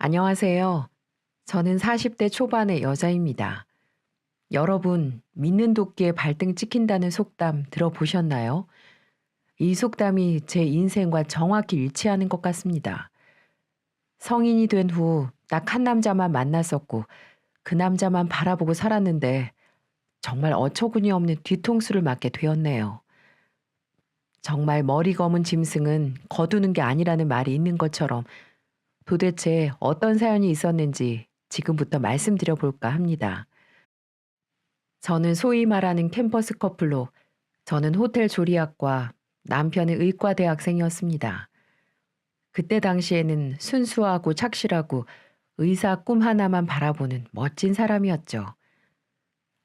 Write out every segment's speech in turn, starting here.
안녕하세요. 저는 40대 초반의 여자입니다. 여러분, 믿는 도끼에 발등 찍힌다는 속담 들어보셨나요? 이 속담이 제 인생과 정확히 일치하는 것 같습니다. 성인이 된 후 딱 한 남자만 만났었고 그 남자만 바라보고 살았는데 정말 어처구니 없는 뒤통수를 맞게 되었네요. 정말 머리 검은 짐승은 거두는 게 아니라는 말이 있는 것처럼 도대체 어떤 사연이 있었는지 지금부터 말씀드려 볼까 합니다. 저는 소위 말하는 캠퍼스 커플로 저는 호텔 조리학과 남편은 의과대학생이었습니다. 그때 당시에는 순수하고 착실하고 의사 꿈 하나만 바라보는 멋진 사람이었죠.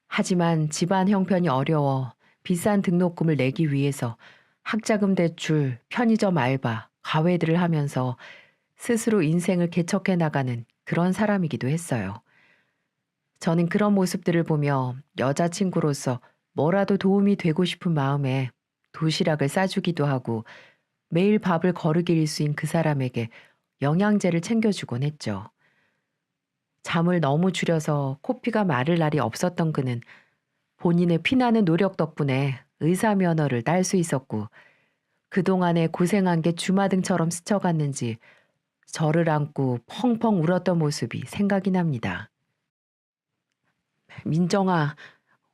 하지만 집안 형편이 어려워 비싼 등록금을 내기 위해서 학자금 대출, 편의점 알바, 과외들을 하면서 스스로 인생을 개척해 나가는 그런 사람이기도 했어요. 저는 그런 모습들을 보며 여자친구로서 뭐라도 도움이 되고 싶은 마음에 도시락을 싸주기도 하고 매일 밥을 거르기 일수인 그 사람에게 영양제를 챙겨주곤 했죠. 잠을 너무 줄여서 코피가 마를 날이 없었던 그는 본인의 피나는 노력 덕분에 의사 면허를 딸 수 있었고 그동안에 고생한 게 주마등처럼 스쳐갔는지 저를 안고 펑펑 울었던 모습이 생각이 납니다. 민정아,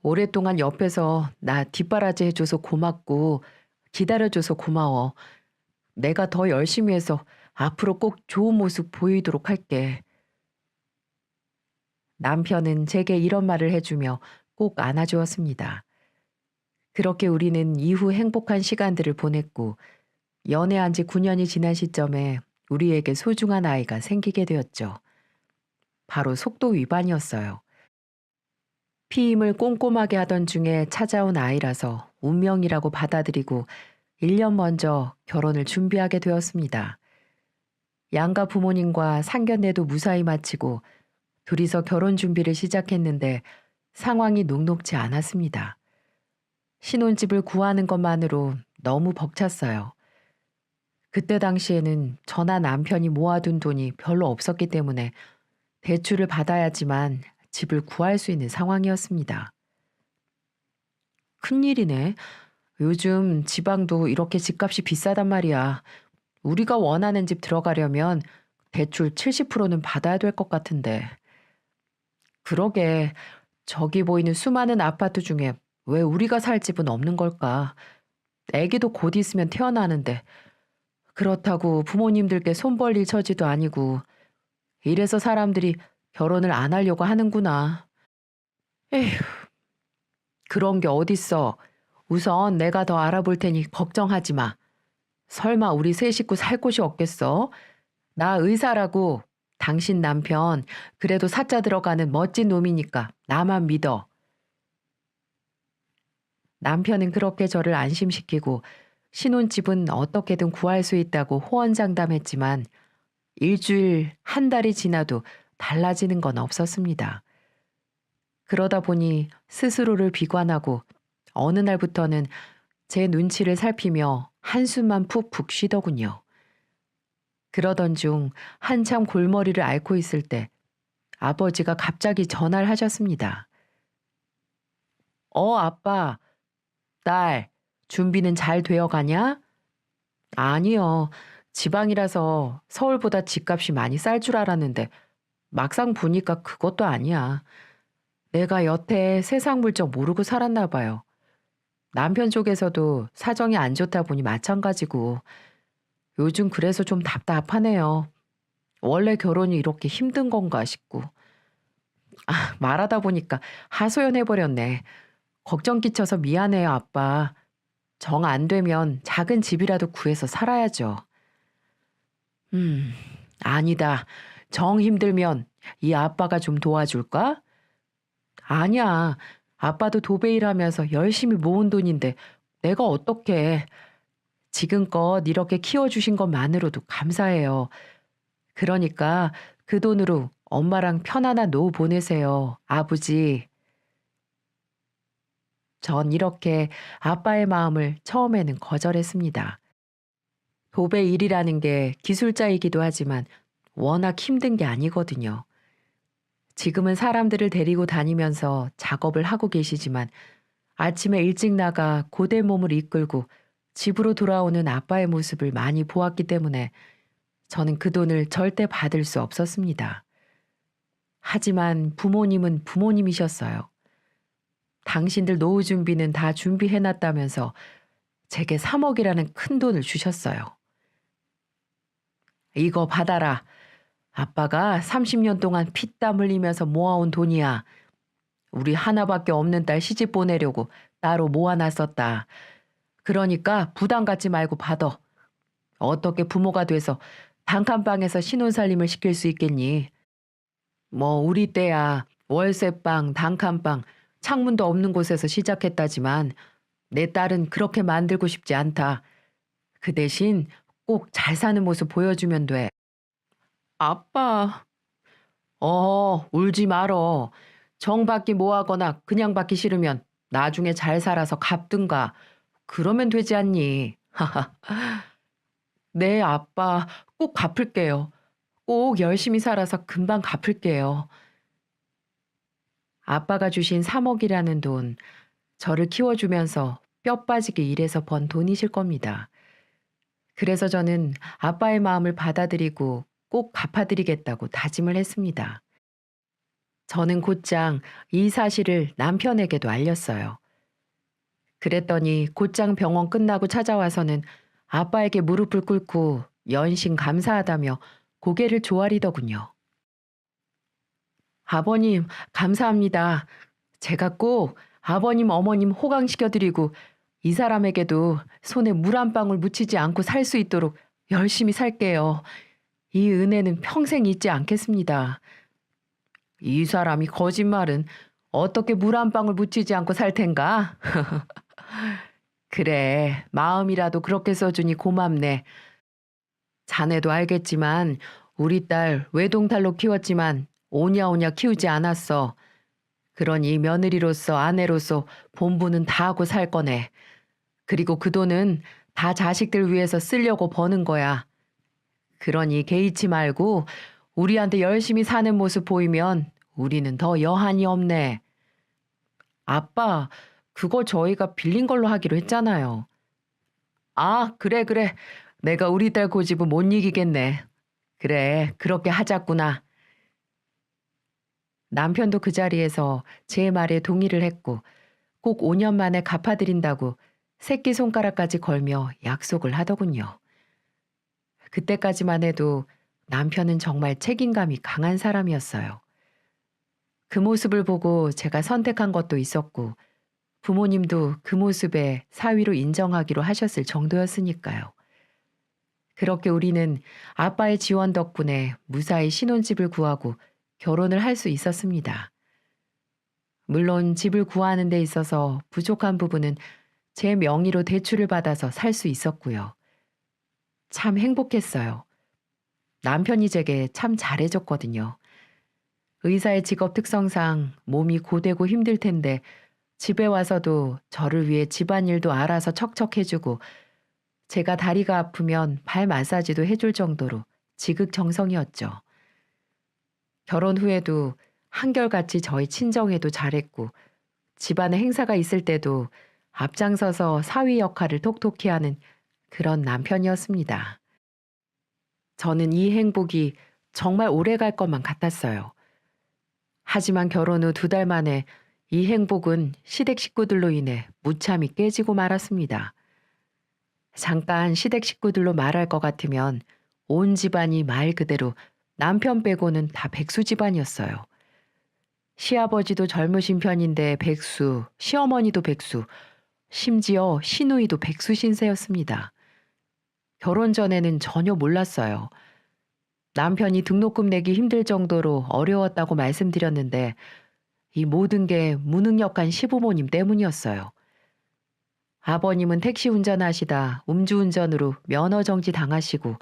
오랫동안 옆에서 나 뒷바라지 해줘서 고맙고 기다려줘서 고마워. 내가 더 열심히 해서 앞으로 꼭 좋은 모습 보이도록 할게. 남편은 제게 이런 말을 해주며 꼭 안아주었습니다. 그렇게 우리는 이후 행복한 시간들을 보냈고 연애한 지 9년이 지난 시점에 우리에게 소중한 아이가 생기게 되었죠. 바로 속도 위반이었어요. 피임을 꼼꼼하게 하던 중에 찾아온 아이라서 운명이라고 받아들이고 1년 먼저 결혼을 준비하게 되었습니다. 양가 부모님과 상견례도 무사히 마치고 둘이서 결혼 준비를 시작했는데 상황이 녹록지 않았습니다. 신혼집을 구하는 것만으로 너무 벅찼어요. 그때 당시에는 저나 남편이 모아둔 돈이 별로 없었기 때문에 대출을 받아야지만 집을 구할 수 있는 상황이었습니다. 큰일이네. 요즘 지방도 이렇게 집값이 비싸단 말이야. 우리가 원하는 집 들어가려면 대출 70%는 받아야 될 것 같은데. 그러게, 저기 보이는 수많은 아파트 중에 왜 우리가 살 집은 없는 걸까? 애기도 곧 있으면 태어나는데. 그렇다고 부모님들께 손 벌릴 처지도 아니고. 이래서 사람들이 결혼을 안 하려고 하는구나. 에휴, 그런 게 어딨어. 우선 내가 더 알아볼 테니 걱정하지 마. 설마 우리 세 식구 살 곳이 없겠어? 나 의사라고. 당신 남편 그래도 사자 들어가는 멋진 놈이니까 나만 믿어. 남편은 그렇게 저를 안심시키고 신혼집은 어떻게든 구할 수 있다고 호언장담했지만 일주일, 한 달이 지나도 달라지는 건 없었습니다. 그러다 보니 스스로를 비관하고 어느 날부터는 제 눈치를 살피며 한숨만 푹푹 쉬더군요. 그러던 중 한참 골머리를 앓고 있을 때 아버지가 갑자기 전화를 하셨습니다. 아빠, 딸, 준비는 잘 되어 가냐? 아니요. 지방이라서 서울보다 집값이 많이 쌀 줄 알았는데 막상 보니까 그것도 아니야. 내가 여태 세상 물정 모르고 살았나 봐요. 남편 쪽에서도 사정이 안 좋다 보니 마찬가지고 요즘 그래서 좀 답답하네요. 원래 결혼이 이렇게 힘든 건가 싶고. 말하다 보니까 하소연해버렸네. 걱정 끼쳐서 미안해요, 아빠. 정 안 되면 작은 집이라도 구해서 살아야죠. 음, 아니다. 정 힘들면 이 아빠가 좀 도와줄까? 아니야. 아빠도 도배 일하면서 열심히 모은 돈인데 내가 어떻게 지금껏 이렇게 키워주신 것만으로도 감사해요. 그러니까 그 돈으로 엄마랑 편안한 노후 보내세요. 아버지. 전 이렇게 아빠의 마음을 처음에는 거절했습니다. 도배 일이라는 게 기술자이기도 하지만 워낙 힘든 게 아니거든요. 지금은 사람들을 데리고 다니면서 작업을 하고 계시지만 아침에 일찍 나가 고된 몸을 이끌고 집으로 돌아오는 아빠의 모습을 많이 보았기 때문에 저는 그 돈을 절대 받을 수 없었습니다. 하지만 부모님은 부모님이셨어요. 당신들 노후 준비는 다 준비해놨다면서 제게 3억이라는 큰 돈을 주셨어요. 이거 받아라. 아빠가 30년 동안 피땀 흘리면서 모아온 돈이야. 우리 하나밖에 없는 딸 시집 보내려고 따로 모아놨었다. 그러니까 부담 갖지 말고 받아. 어떻게 부모가 돼서 단칸방에서 신혼살림을 시킬 수 있겠니? 뭐 우리 때야 월세방, 단칸방, 창문도 없는 곳에서 시작했다지만 내 딸은 그렇게 만들고 싶지 않다. 그 대신 꼭 잘 사는 모습 보여주면 돼. 아빠. 울지 말어. 정 받기 뭐하거나 그냥 받기 싫으면 나중에 잘 살아서 갚든가. 그러면 되지 않니? 네, 아빠. 꼭 갚을게요. 꼭 열심히 살아서 금방 갚을게요. 아빠가 주신 3억이라는 돈, 저를 키워주면서 뼈 빠지게 일해서 번 돈이실 겁니다. 그래서 저는 아빠의 마음을 받아들이고 꼭 갚아드리겠다고 다짐을 했습니다. 저는 곧장 이 사실을 남편에게도 알렸어요. 그랬더니 곧장 병원 끝나고 찾아와서는 아빠에게 무릎을 꿇고 연신 감사하다며 고개를 조아리더군요. 아버님, 감사합니다. 제가 꼭 아버님, 어머님 호강시켜드리고 이 사람에게도 손에 물 한 방울 묻히지 않고 살 수 있도록 열심히 살게요. 이 은혜는 평생 잊지 않겠습니다. 이 사람이 거짓말은 어떻게 물 한 방울 묻히지 않고 살 텐가? 그래, 마음이라도 그렇게 써주니 고맙네. 자네도 알겠지만 우리 딸 외동딸로 키웠지만 오냐오냐 키우지 않았어. 그러니 며느리로서 아내로서 본분은 다 하고 살 거네. 그리고 그 돈은 다 자식들 위해서 쓰려고 버는 거야. 그러니 개의치 말고 우리한테 열심히 사는 모습 보이면 우리는 더 여한이 없네. 아빠, 그거 저희가 빌린 걸로 하기로 했잖아요. 아, 그래, 그래. 내가 우리 딸 고집은 못 이기겠네. 그래, 그렇게 하자꾸나. 남편도 그 자리에서 제 말에 동의를 했고 꼭 5년 만에 갚아드린다고 새끼손가락까지 걸며 약속을 하더군요. 그때까지만 해도 남편은 정말 책임감이 강한 사람이었어요. 그 모습을 보고 제가 선택한 것도 있었고 부모님도 그 모습에 사위로 인정하기로 하셨을 정도였으니까요. 그렇게 우리는 아빠의 지원 덕분에 무사히 신혼집을 구하고 결혼을 할 수 있었습니다. 물론 집을 구하는 데 있어서 부족한 부분은 제 명의로 대출을 받아서 살 수 있었고요. 참 행복했어요. 남편이 제게 참 잘해줬거든요. 의사의 직업 특성상 몸이 고되고 힘들 텐데 집에 와서도 저를 위해 집안일도 알아서 척척 해주고 제가 다리가 아프면 발 마사지도 해줄 정도로 지극정성이었죠. 결혼 후에도 한결같이 저희 친정에도 잘했고 집안에 행사가 있을 때도 앞장서서 사위 역할을 톡톡히 하는 그런 남편이었습니다. 저는 이 행복이 정말 오래 갈 것만 같았어요. 하지만 결혼 후 2달 만에 이 행복은 시댁 식구들로 인해 무참히 깨지고 말았습니다. 잠깐 시댁 식구들로 말할 것 같으면 온 집안이 말 그대로 남편 빼고는 다 백수 집안이었어요. 시아버지도 젊으신 편인데 백수, 시어머니도 백수, 심지어 시누이도 백수 신세였습니다. 결혼 전에는 전혀 몰랐어요. 남편이 등록금 내기 힘들 정도로 어려웠다고 말씀드렸는데 이 모든 게 무능력한 시부모님 때문이었어요. 아버님은 택시 운전하시다 음주운전으로 면허 정지 당하시고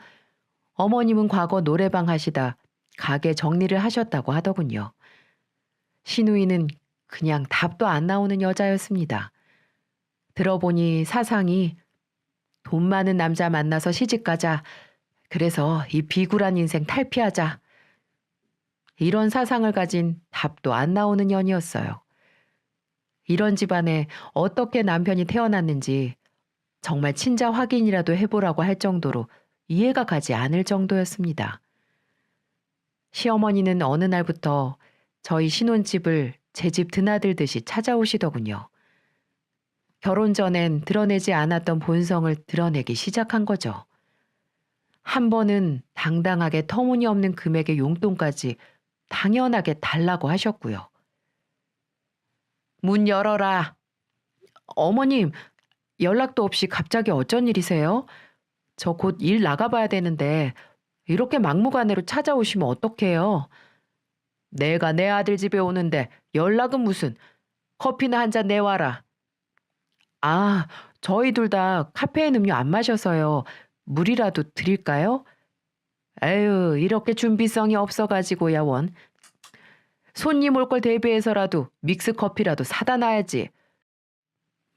어머님은 과거 노래방 하시다 가게 정리를 하셨다고 하더군요. 시누이는 그냥 답도 안 나오는 여자였습니다. 들어보니 사상이 돈 많은 남자 만나서 시집가자. 그래서 이 비굴한 인생 탈피하자. 이런 사상을 가진 답도 안 나오는 년이었어요. 이런 집안에 어떻게 남편이 태어났는지 정말 친자 확인이라도 해보라고 할 정도로 이해가 가지 않을 정도였습니다. 시어머니는 어느 날부터 저희 신혼집을 제 집 드나들듯이 찾아오시더군요. 결혼 전엔 드러내지 않았던 본성을 드러내기 시작한 거죠. 한 번은 당당하게 터무니없는 금액의 용돈까지 당연하게 달라고 하셨고요. 문 열어라. 어머님, 연락도 없이 갑자기 어쩐 일이세요? 저 곧 일 나가봐야 되는데 이렇게 막무가내로 찾아오시면 어떡해요? 내가 내 아들 집에 오는데 연락은 무슨. 커피나 한 잔 내와라. 아, 저희 둘 다 카페인 음료 안 마셔서요. 물이라도 드릴까요? 에휴, 이렇게 준비성이 없어가지고야 원. 손님 올 걸 대비해서라도 믹스 커피라도 사다 놔야지.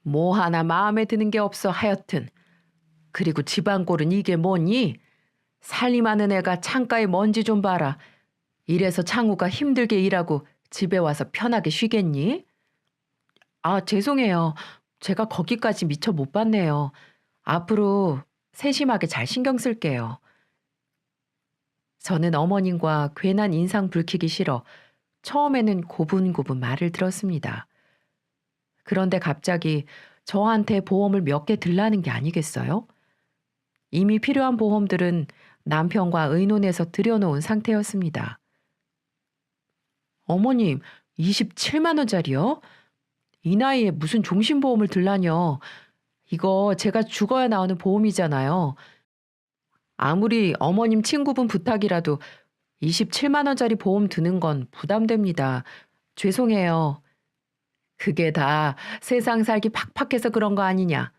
뭐 하나 마음에 드는 게 없어 하여튼. 그리고 집안 꼴은 이게 뭐니? 살림하는 애가 창가에 먼지 좀 봐라. 이래서 창우가 힘들게 일하고 집에 와서 편하게 쉬겠니? 아, 죄송해요. 제가 거기까지 미처 못 봤네요. 앞으로 세심하게 잘 신경 쓸게요. 저는 어머님과 괜한 인상 붉히기 싫어 처음에는 고분고분 말을 들었습니다. 그런데 갑자기 저한테 보험을 몇 개 들라는 게 아니겠어요? 이미 필요한 보험들은 남편과 의논해서 들여놓은 상태였습니다. 어머님, 27만 원짜리요? 이 나이에 무슨 종신보험을 들라뇨? 이거 제가 죽어야 나오는 보험이잖아요. 아무리 어머님 친구분 부탁이라도 27만 원짜리 보험 드는 건 부담됩니다. 죄송해요. 그게 다 세상 살기 팍팍해서 그런 거 아니냐.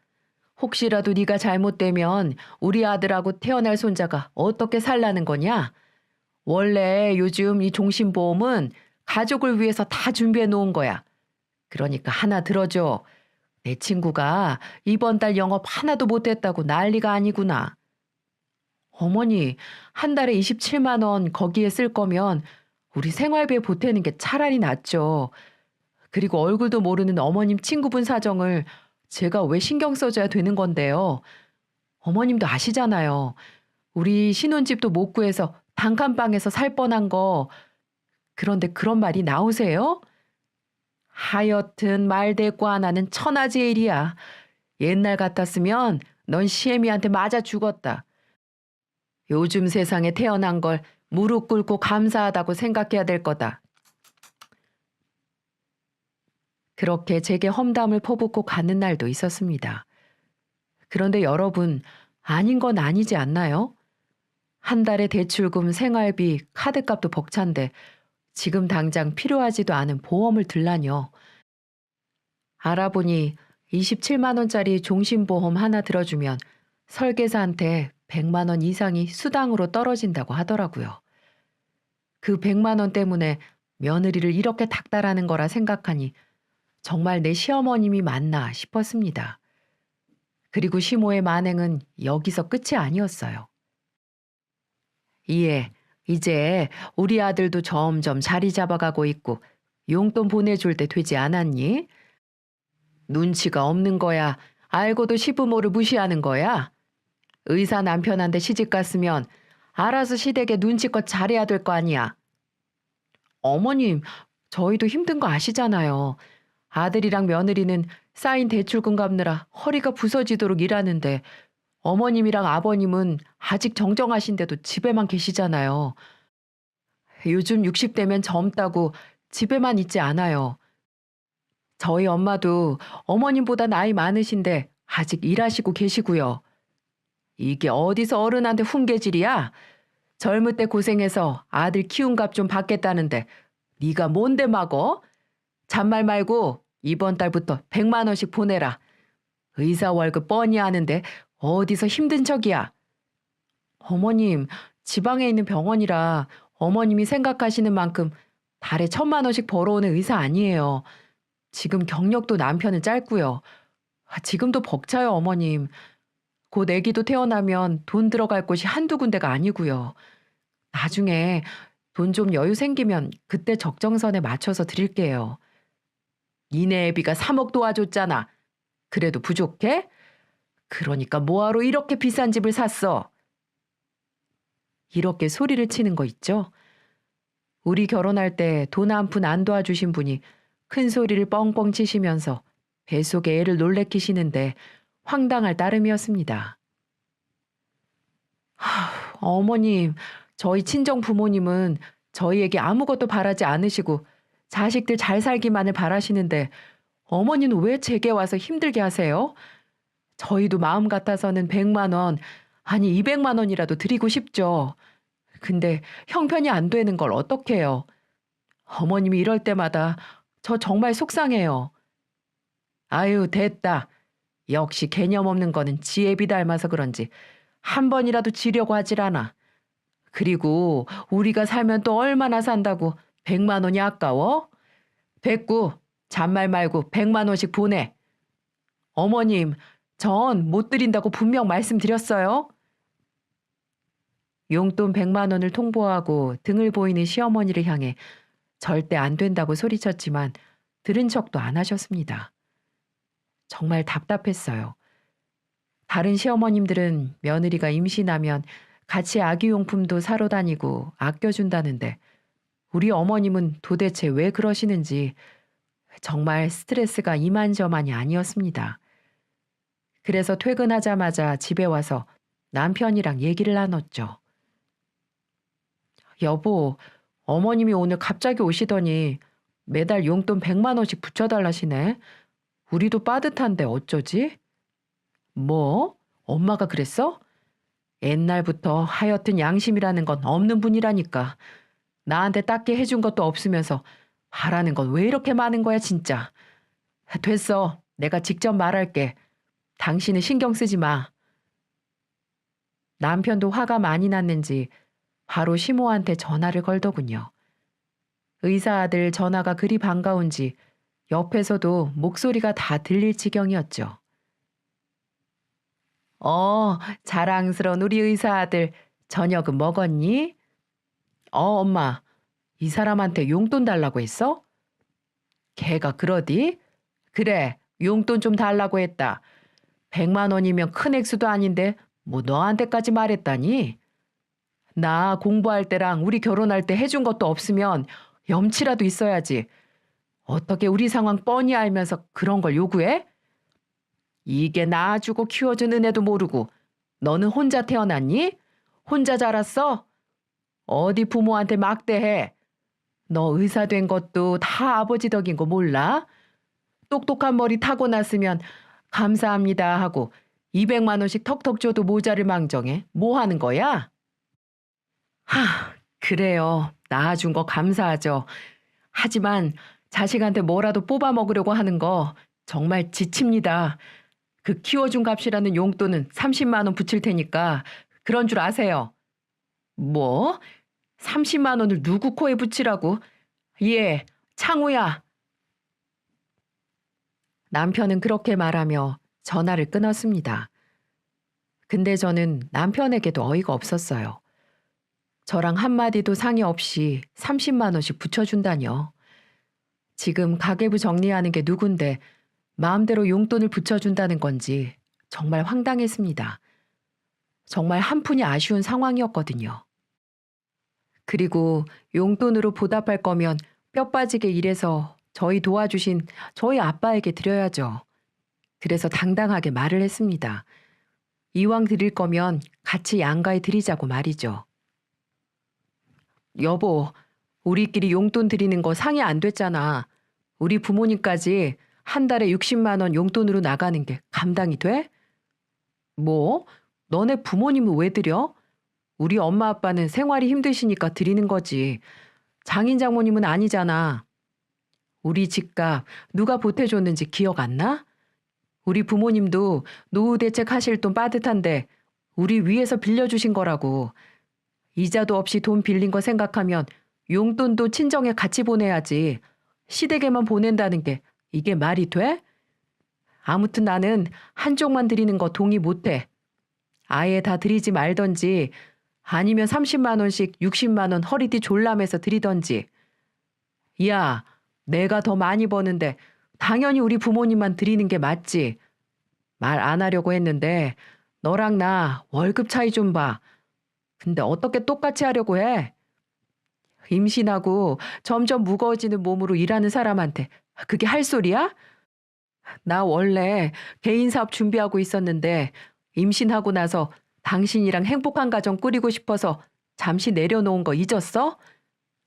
혹시라도 네가 잘못되면 우리 아들하고 태어날 손자가 어떻게 살라는 거냐? 원래 요즘 이 종신보험은 가족을 위해서 다 준비해 놓은 거야. 그러니까 하나 들어줘. 내 친구가 이번 달 영업 하나도 못했다고 난리가 아니구나. 어머니, 한 달에 27만 원 거기에 쓸 거면 우리 생활비에 보태는 게 차라리 낫죠. 그리고 얼굴도 모르는 어머님 친구분 사정을 제가 왜 신경 써줘야 되는 건데요. 어머님도 아시잖아요. 우리 신혼집도 못 구해서 단칸방에서 살 뻔한 거. 그런데 그런 말이 나오세요? 하여튼 말대꾸 안 하는 천하제일이야. 옛날 같았으면 넌 시애미한테 맞아 죽었다. 요즘 세상에 태어난 걸 무릎 꿇고 감사하다고 생각해야 될 거다. 그렇게 제게 험담을 퍼붓고 가는 날도 있었습니다. 그런데 여러분, 아닌 건 아니지 않나요? 한 달에 대출금, 생활비, 카드값도 벅찬데 지금 당장 필요하지도 않은 보험을 들라뇨. 알아보니 27만 원짜리 종신보험 하나 들어주면 설계사한테 100만 원 이상이 수당으로 떨어진다고 하더라고요. 그 100만 원 때문에 며느리를 이렇게 닥달하는 거라 생각하니 정말 내 시어머님이 맞나 싶었습니다. 그리고 시모의 만행은 여기서 끝이 아니었어요. 이에 이제 우리 아들도 점점 자리 잡아가고 있고 용돈 보내줄 때 되지 않았니? 눈치가 없는 거야. 알고도 시부모를 무시하는 거야. 의사 남편한테 시집 갔으면 알아서 시댁에 눈치껏 잘해야 될 거 아니야. 어머님, 저희도 힘든 거 아시잖아요. 아들이랑 며느리는 쌓인 대출금 갚느라 허리가 부서지도록 일하는데 어머님이랑 아버님은 아직 정정하신데도 집에만 계시잖아요. 요즘 60대면 젊다고 집에만 있지 않아요. 저희 엄마도 어머님보다 나이 많으신데 아직 일하시고 계시고요. 이게 어디서 어른한테 훈계질이야? 젊을 때 고생해서 아들 키운 값 좀 받겠다는데 네가 뭔데 막어? 잔말 말고 이번 달부터 100만 원씩 보내라. 의사 월급 뻔히 아는데 어디서 힘든 척이야. 어머님, 지방에 있는 병원이라 어머님이 생각하시는 만큼 달에 1,000만 원씩 벌어오는 의사 아니에요. 지금 경력도 남편은 짧고요. 지금도 벅차요, 어머님. 곧 애기도 태어나면 돈 들어갈 곳이 한두 군데가 아니고요. 나중에 돈 좀 여유 생기면 그때 적정선에 맞춰서 드릴게요. 니네 애비가 3억 도와줬잖아. 그래도 부족해? 그러니까 뭐하러 이렇게 비싼 집을 샀어? 이렇게 소리를 치는 거 있죠? 우리 결혼할 때 돈 한 푼 안 도와주신 분이 큰 소리를 뻥뻥 치시면서 뱃속에 애를 놀래키시는데 황당할 따름이었습니다. 어머님, 저희 친정 부모님은 저희에게 아무것도 바라지 않으시고 자식들 잘 살기만을 바라시는데 어머니는 왜 제게 와서 힘들게 하세요? 저희도 마음 같아서는 100만 원, 아니 200만 원이라도 드리고 싶죠. 근데 형편이 안 되는 걸 어떡해요? 어머님이 이럴 때마다 저 정말 속상해요. 아유, 됐다. 역시 개념 없는 거는 지혜비 닮아서 그런지 한 번이라도 지려고 하질 않아. 그리고 우리가 살면 또 얼마나 산다고 100만 원이 아까워? 됐고, 잔말 말고 100만 원씩 보내. 어머님, 전 못 드린다고 분명 말씀드렸어요. 용돈 100만 원을 통보하고 등을 보이는 시어머니를 향해 절대 안 된다고 소리쳤지만 들은 척도 안 하셨습니다. 정말 답답했어요. 다른 시어머님들은 며느리가 임신하면 같이 아기용품도 사러 다니고 아껴준다는데 우리 어머님은 도대체 왜 그러시는지 정말 스트레스가 이만저만이 아니었습니다. 그래서 퇴근하자마자 집에 와서 남편이랑 얘기를 나눴죠. 여보, 어머님이 오늘 갑자기 오시더니 매달 용돈 100만 원씩 붙여달라시네. 우리도 빠듯한데 어쩌지? 뭐? 엄마가 그랬어? 옛날부터 하여튼 양심이라는 건 없는 분이라니까. 나한테 딱히 해준 것도 없으면서 바라는 건 왜 이렇게 많은 거야 진짜. 됐어. 내가 직접 말할게. 당신은 신경 쓰지 마. 남편도 화가 많이 났는지 바로 시모한테 전화를 걸더군요. 의사 아들 전화가 그리 반가운지 옆에서도 목소리가 다 들릴 지경이었죠. 자랑스러운 우리 의사 아들 저녁은 먹었니? 엄마, 이 사람한테 용돈 달라고 했어? 걔가 그러디? 그래, 용돈 좀 달라고 했다. 100만 원이면 큰 액수도 아닌데 뭐 너한테까지 말했다니? 나 공부할 때랑 우리 결혼할 때 해준 것도 없으면 염치라도 있어야지. 어떻게 우리 상황 뻔히 알면서 그런 걸 요구해? 이게 낳아주고 키워준 은혜도 모르고 너는 혼자 태어났니? 혼자 자랐어? 어디 부모한테 막대해. 너 의사 된 것도 다 아버지 덕인 거 몰라? 똑똑한 머리 타고났으면 감사합니다 하고 200만 원씩 턱턱 줘도 모자를 망정해. 뭐 하는 거야? 그래요. 낳아준 거 감사하죠. 하지만 자식한테 뭐라도 뽑아 먹으려고 하는 거 정말 지칩니다. 그 키워준 값이라는 용돈은 30만 원 붙일 테니까 그런 줄 아세요. 뭐? 30만 원을 누구 코에 붙이라고? 예, 창우야. 남편은 그렇게 말하며 전화를 끊었습니다. 근데 저는 남편에게도 어이가 없었어요. 저랑 한마디도 상의 없이 30만 원씩 붙여준다뇨. 지금 가계부 정리하는 게 누군데 마음대로 용돈을 붙여준다는 건지 정말 황당했습니다. 정말 한 푼이 아쉬운 상황이었거든요. 그리고 용돈으로 보답할 거면 뼈 빠지게 일해서 저희 도와주신 저희 아빠에게 드려야죠. 그래서 당당하게 말을 했습니다. 이왕 드릴 거면 같이 양가에 드리자고 말이죠. 여보, 우리끼리 용돈 드리는 거 상의 안 됐잖아. 우리 부모님까지 한 달에 60만 원 용돈으로 나가는 게 감당이 돼? 뭐? 너네 부모님은 왜 드려? 우리 엄마 아빠는 생활이 힘드시니까 드리는 거지. 장인 장모님은 아니잖아. 우리 집값 누가 보태줬는지 기억 안 나? 우리 부모님도 노후 대책 하실 돈 빠듯한데 우리 위에서 빌려주신 거라고. 이자도 없이 돈 빌린 거 생각하면 용돈도 친정에 같이 보내야지. 시댁에만 보낸다는 게 이게 말이 돼? 아무튼 나는 한쪽만 드리는 거 동의 못해. 아예 다 드리지 말던지 아니면 30만 원씩 60만 원 허리띠 졸라매서 드리던지. 야, 내가 더 많이 버는데 당연히 우리 부모님만 드리는 게 맞지. 말 안 하려고 했는데 너랑 나 월급 차이 좀 봐. 근데 어떻게 똑같이 하려고 해? 임신하고 점점 무거워지는 몸으로 일하는 사람한테 그게 할 소리야? 나 원래 개인 사업 준비하고 있었는데 임신하고 나서 당신이랑 행복한 가정 꾸리고 싶어서 잠시 내려놓은 거 잊었어?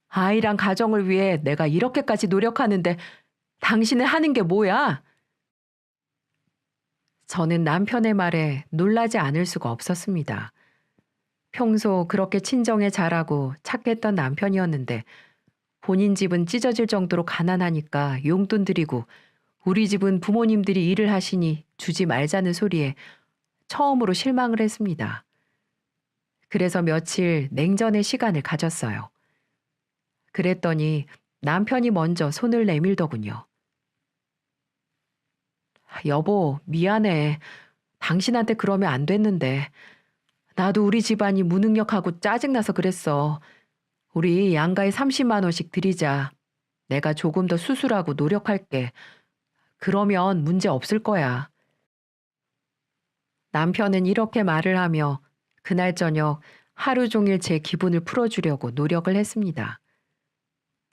아이랑 가정을 위해 내가 이렇게까지 노력하는데 당신은 하는 게 뭐야? 저는 남편의 말에 놀라지 않을 수가 없었습니다. 평소 그렇게 친정에 잘하고 착했던 남편이었는데 본인 집은 찢어질 정도로 가난하니까 용돈 드리고 우리 집은 부모님들이 일을 하시니 주지 말자는 소리에 처음으로 실망을 했습니다. 그래서 며칠 냉전의 시간을 가졌어요. 그랬더니 남편이 먼저 손을 내밀더군요. 여보, 미안해. 당신한테 그러면 안 됐는데. 나도 우리 집안이 무능력하고 짜증나서 그랬어. 우리 양가에 30만 원씩 드리자. 내가 조금 더 수술하고 노력할게. 그러면 문제 없을 거야. 남편은 이렇게 말을 하며 그날 저녁 하루 종일 제 기분을 풀어주려고 노력을 했습니다.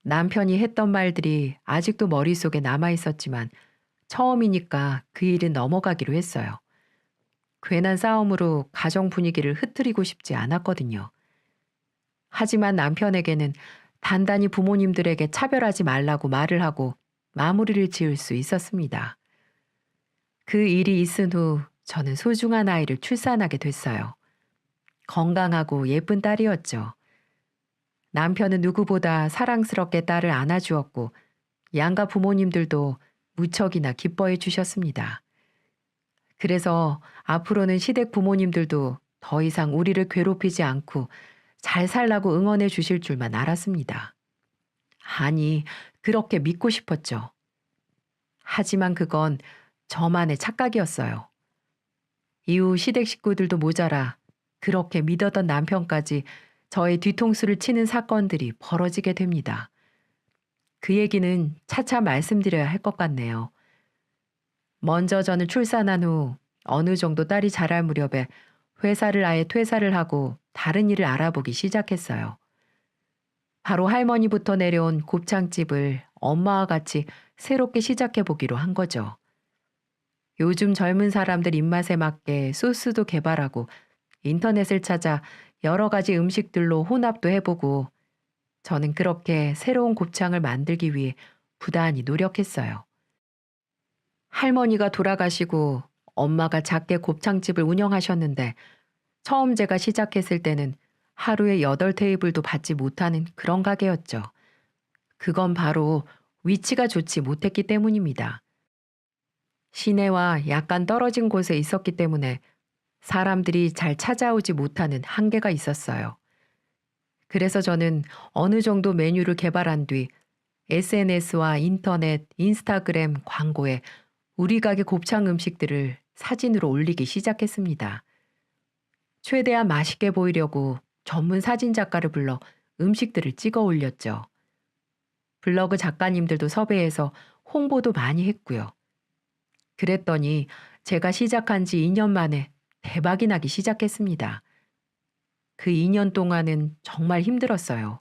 남편이 했던 말들이 아직도 머릿속에 남아 있었지만 처음이니까 그 일은 넘어가기로 했어요. 괜한 싸움으로 가정 분위기를 흐트리고 싶지 않았거든요. 하지만 남편에게는 단단히 부모님들에게 차별하지 말라고 말을 하고 마무리를 지을 수 있었습니다. 그 일이 있은 후 저는 소중한 아이를 출산하게 됐어요. 건강하고 예쁜 딸이었죠. 남편은 누구보다 사랑스럽게 딸을 안아주었고 양가 부모님들도 무척이나 기뻐해 주셨습니다. 그래서 앞으로는 시댁 부모님들도 더 이상 우리를 괴롭히지 않고 잘 살라고 응원해 주실 줄만 알았습니다. 아니, 그렇게 믿고 싶었죠. 하지만 그건 저만의 착각이었어요. 이후 시댁 식구들도 모자라 그렇게 믿었던 남편까지 저의 뒤통수를 치는 사건들이 벌어지게 됩니다. 그 얘기는 차차 말씀드려야 할 것 같네요. 먼저 저는 출산한 후 어느 정도 딸이 자랄 무렵에 회사를 아예 퇴사를 하고 다른 일을 알아보기 시작했어요. 바로 할머니부터 내려온 곱창집을 엄마와 같이 새롭게 시작해보기로 한 거죠. 요즘 젊은 사람들 입맛에 맞게 소스도 개발하고 인터넷을 찾아 여러 가지 음식들로 혼합도 해보고 저는 그렇게 새로운 곱창을 만들기 위해 부단히 노력했어요. 할머니가 돌아가시고 엄마가 작게 곱창집을 운영하셨는데 처음 제가 시작했을 때는 하루에 8테이블도 받지 못하는 그런 가게였죠. 그건 바로 위치가 좋지 못했기 때문입니다. 시내와 약간 떨어진 곳에 있었기 때문에 사람들이 잘 찾아오지 못하는 한계가 있었어요. 그래서 저는 어느 정도 메뉴를 개발한 뒤 SNS와 인터넷, 인스타그램 광고에 우리 가게 곱창 음식들을 사진으로 올리기 시작했습니다. 최대한 맛있게 보이려고 전문 사진 작가를 불러 음식들을 찍어 올렸죠. 블로그 작가님들도 섭외해서 홍보도 많이 했고요. 그랬더니 제가 시작한 지 2년 만에 대박이 나기 시작했습니다. 그 2년 동안은 정말 힘들었어요.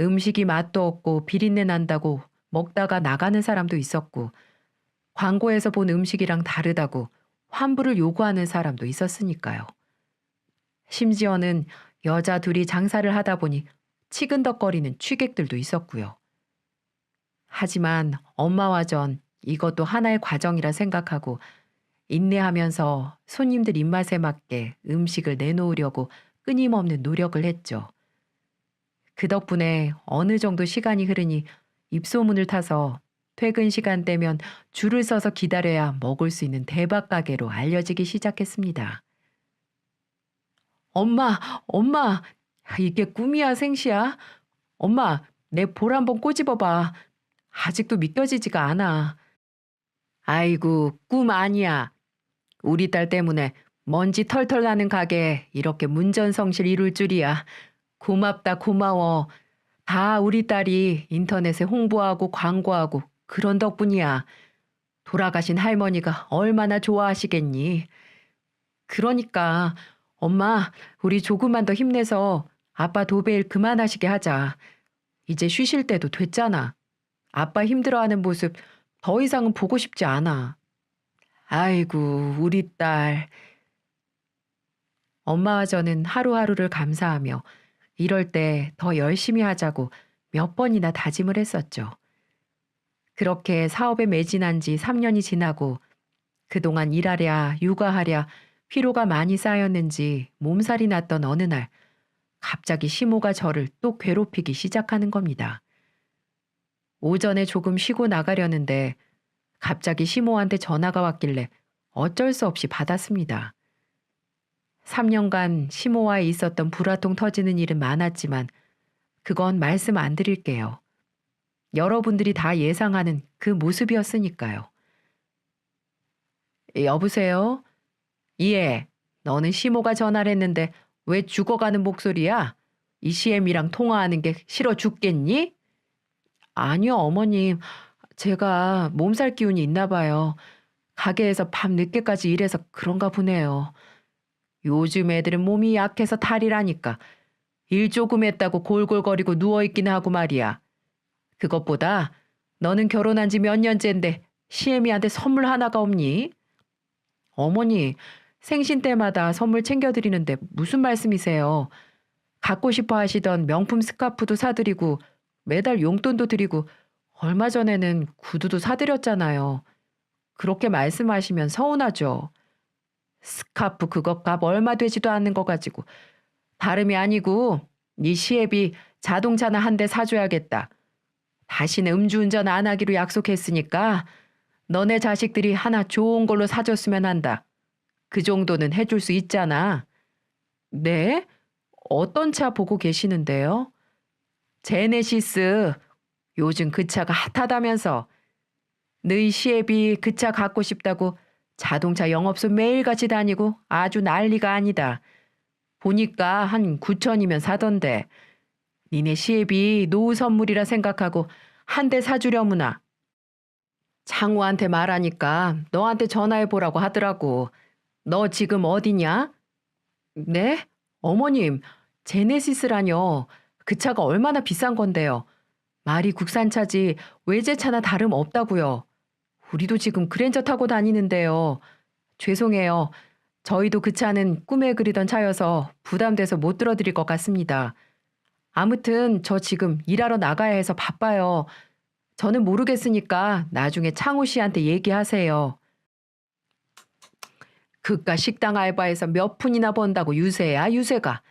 음식이 맛도 없고 비린내 난다고 먹다가 나가는 사람도 있었고 광고에서 본 음식이랑 다르다고 환불을 요구하는 사람도 있었으니까요. 심지어는 여자 둘이 장사를 하다 보니 치근덕거리는 취객들도 있었고요. 하지만 엄마와 전 이것도 하나의 과정이라 생각하고 인내하면서 손님들 입맛에 맞게 음식을 내놓으려고 끊임없는 노력을 했죠. 그 덕분에 어느 정도 시간이 흐르니 입소문을 타서 퇴근 시간 되면 줄을 서서 기다려야 먹을 수 있는 대박 가게로 알려지기 시작했습니다. 엄마, 엄마, 이게 꿈이야, 생시야? 엄마, 내 볼 한번 꼬집어봐. 아직도 믿겨지지가 않아. 아이고, 꿈 아니야. 우리 딸 때문에 먼지 털털 나는 가게에 이렇게 문전성실 이룰 줄이야. 고맙다 고마워. 다 우리 딸이 인터넷에 홍보하고 광고하고 그런 덕분이야. 돌아가신 할머니가 얼마나 좋아하시겠니. 그러니까 엄마 우리 조금만 더 힘내서 아빠 도배일 그만하시게 하자. 이제 쉬실 때도 됐잖아. 아빠 힘들어하는 모습 더 이상은 보고 싶지 않아. 아이고 우리 딸. 엄마와 저는 하루하루를 감사하며 이럴 때 더 열심히 하자고 몇 번이나 다짐을 했었죠. 그렇게 사업에 매진한 지 3년이 지나고 그동안 일하랴 육아하랴 피로가 많이 쌓였는지 몸살이 났던 어느 날 갑자기 시모가 저를 또 괴롭히기 시작하는 겁니다. 오전에 조금 쉬고 나가려는데 갑자기 시모한테 전화가 왔길래 어쩔 수 없이 받았습니다. 3년간 시모와에 있었던 불화통 터지는 일은 많았지만 그건 말씀 안 드릴게요. 여러분들이 다 예상하는 그 모습이었으니까요. 여보세요? 예, 너는 시모가 전화를 했는데 왜 죽어가는 목소리야? 이 CM이랑 통화하는 게 싫어 죽겠니? 아니요, 어머님. 제가 몸살 기운이 있나 봐요. 가게에서 밤 늦게까지 일해서 그런가 보네요. 요즘 애들은 몸이 약해서 탈이라니까. 일 조금 했다고 골골거리고 누워있긴 하고 말이야. 그것보다 너는 결혼한 지 몇 년째인데 시애미한테 선물 하나가 없니? 어머니, 생신 때마다 선물 챙겨드리는데 무슨 말씀이세요? 갖고 싶어 하시던 명품 스카프도 사드리고 매달 용돈도 드리고 얼마 전에는 구두도 사드렸잖아요. 그렇게 말씀하시면 서운하죠. 스카프 그거 값 얼마 되지도 않는 거 가지고 다름이 아니고 네 시애비 자동차나 한 대 사줘야겠다. 다시는 음주운전 안 하기로 약속했으니까 너네 자식들이 하나 좋은 걸로 사줬으면 한다. 그 정도는 해줄 수 있잖아. 네? 어떤 차 보고 계시는데요? 제네시스. 요즘 그 차가 핫하다면서. 너희 시애비 그 차 갖고 싶다고 자동차 영업소 매일같이 다니고 아주 난리가 아니다. 보니까 한 9천이면 사던데. 니네 시애비 노후 선물이라 생각하고 한 대 사주려무나. 창우한테 말하니까 너한테 전화해보라고 하더라고. 너 지금 어디냐? 네? 어머님, 제네시스라뇨. 그 차가 얼마나 비싼 건데요. 말이 국산차지 외제차나 다름 없다고요. 우리도 지금 그랜저 타고 다니는데요. 죄송해요. 저희도 그 차는 꿈에 그리던 차여서 부담돼서 못 들어드릴 것 같습니다. 아무튼 저 지금 일하러 나가야 해서 바빠요. 저는 모르겠으니까 나중에 창우 씨한테 얘기하세요. 그깟 식당 알바에서 몇 푼이나 번다고 유세야 유세가.